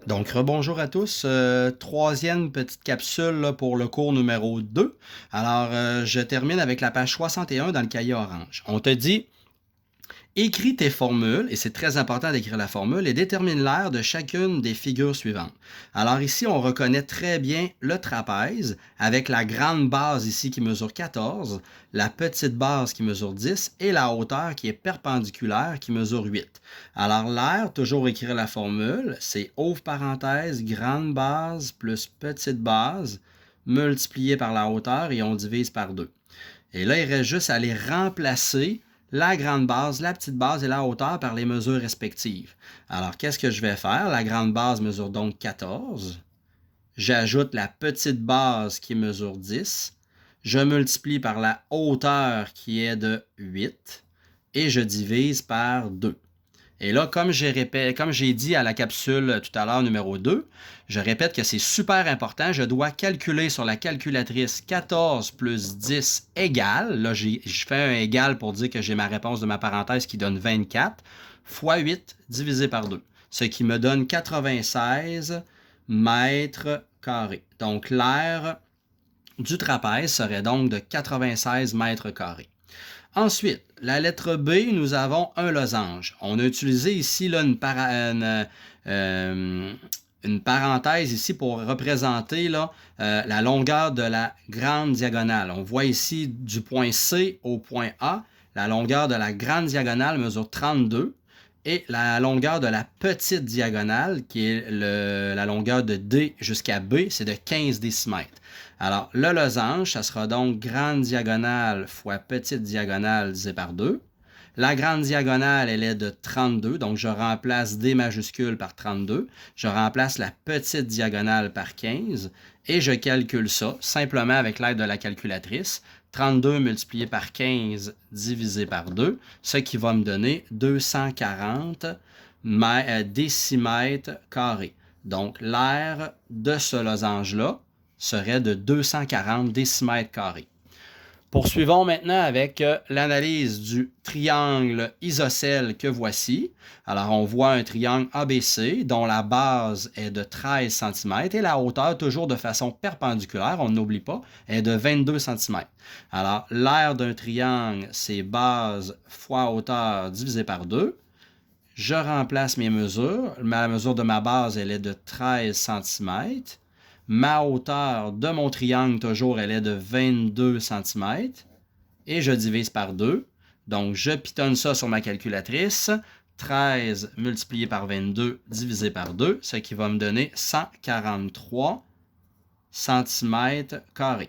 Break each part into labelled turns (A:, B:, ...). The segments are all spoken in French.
A: Donc, rebonjour à tous. Troisième petite capsule là, pour le cours numéro 2. Alors, je termine avec la page 61 dans le cahier orange. On te dit, écris tes formules, et c'est très important d'écrire la formule, et détermine l'aire de chacune des figures suivantes. Alors ici, on reconnaît très bien le trapèze, avec la grande base ici qui mesure 14, la petite base qui mesure 10, et la hauteur qui est perpendiculaire qui mesure 8. Alors l'aire, toujours écrire la formule, c'est ouvre parenthèse, grande base plus petite base, multiplié par la hauteur, et on divise par 2. Et là, il reste juste à les remplacer la grande base, la petite base et la hauteur par les mesures respectives. Alors, qu'est-ce que je vais faire? La grande base mesure donc 14. J'ajoute la petite base qui mesure 10. Je multiplie par la hauteur qui est de 8 et je divise par 2. Et là, comme j'ai dit à la capsule tout à l'heure numéro 2, je répète que c'est super important. Je dois calculer sur la calculatrice 14 plus 10 égale. Là, je fais un égal pour dire que j'ai ma réponse de ma parenthèse qui donne 24 fois 8 divisé par 2, ce qui me donne 96 mètres carrés. Donc, l'aire du trapèze serait donc de 96 mètres carrés. Ensuite, la lettre B, nous avons un losange. On a utilisé ici là, une parenthèse ici pour représenter là, la longueur de la grande diagonale. On voit ici du point C au point A, la longueur de la grande diagonale mesure 32 et la longueur de la petite diagonale, qui est la longueur de D jusqu'à B, c'est de 15 décimètres. Alors, le losange, ça sera donc grande diagonale fois petite diagonale divisé par 2. La grande diagonale, elle est de 32, donc je remplace D majuscule par 32. Je remplace la petite diagonale par 15 et je calcule ça simplement avec l'aide de la calculatrice. 32 multiplié par 15 divisé par 2, ce qui va me donner 240 décimètres carrés. Donc, l'aire de ce losange-là serait de 240 décimètres carrés. Poursuivons maintenant avec l'analyse du triangle isocèle que voici. Alors, on voit un triangle ABC dont la base est de 13 cm et la hauteur, toujours de façon perpendiculaire, on n'oublie pas, est de 22 cm. Alors, l'aire d'un triangle, c'est base fois hauteur divisé par 2. Je remplace mes mesures. La mesure de ma base, elle est de 13 cm. Ma hauteur de mon triangle, toujours, elle est de 22 cm. Et je divise par 2. Donc, je pitonne ça sur ma calculatrice. 13 multiplié par 22 divisé par 2, ce qui va me donner 143 cm².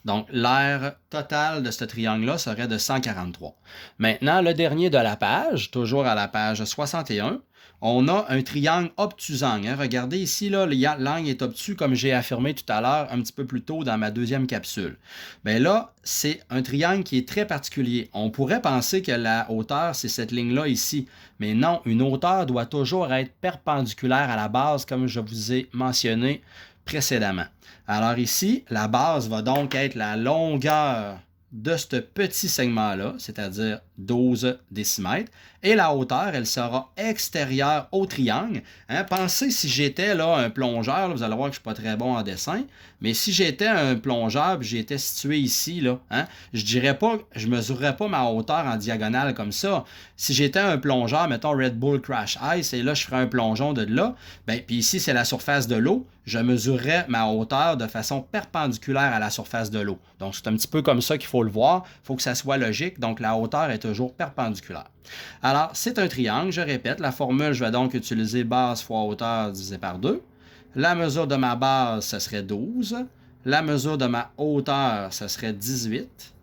A: Donc, l'aire totale de ce triangle-là serait de 143. Maintenant, le dernier de la page, toujours à la page 61, on a un triangle obtusangle. Regardez ici, là, l'angle est obtus, comme j'ai affirmé tout à l'heure, un petit peu plus tôt dans ma deuxième capsule. Bien là, c'est un triangle qui est très particulier. On pourrait penser que la hauteur, c'est cette ligne-là ici. Mais non, une hauteur doit toujours être perpendiculaire à la base, comme je vous ai mentionné précédemment. Alors ici, la base va donc être la longueur de ce petit segment-là, c'est-à-dire 12 décimètres, et la hauteur, elle sera extérieure au triangle. Pensez si j'étais là un plongeur, là, vous allez voir que je ne suis pas très bon en dessin, mais si j'étais un plongeur et j'étais situé ici, là, je dirais pas, je ne mesurerais pas ma hauteur en diagonale comme ça. Si j'étais un plongeur, mettons Red Bull Crash Ice, et là je ferais un plongeon de là, puis ici c'est la surface de l'eau, je mesurerais ma hauteur de façon perpendiculaire à la surface de l'eau. Donc c'est un petit peu comme ça qu'il faut le voir, il faut que ça soit logique, donc la hauteur est toujours perpendiculaire. Alors, c'est un triangle, je répète, la formule, je vais donc utiliser base fois hauteur divisé par 2. La mesure de ma base, ce serait 12. La mesure de ma hauteur, ce serait 18.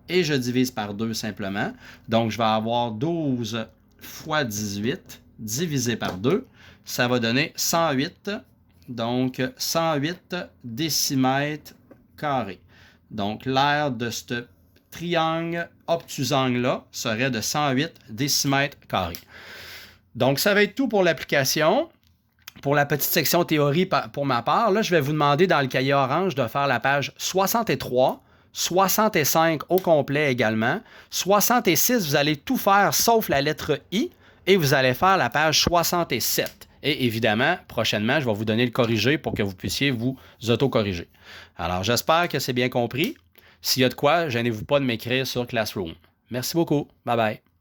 A: Et je divise par 2 simplement. Donc, je vais avoir 12 fois 18 divisé par 2. Ça va donner 108. Donc, 108 décimètres carrés. Donc, l'aire de ce triangle obtusangle-là serait de 108 décimètres carrés. Donc, ça va être tout pour l'application. Pour la petite section théorie pour ma part, là, je vais vous demander dans le cahier orange de faire la page 63, 65 au complet également. 66, vous allez tout faire sauf la lettre I et vous allez faire la page 67. Et évidemment, prochainement, je vais vous donner le corrigé pour que vous puissiez vous auto-corriger. Alors, j'espère que c'est bien compris. S'il y a de quoi, gênez-vous pas de m'écrire sur Classroom. Merci beaucoup. Bye bye.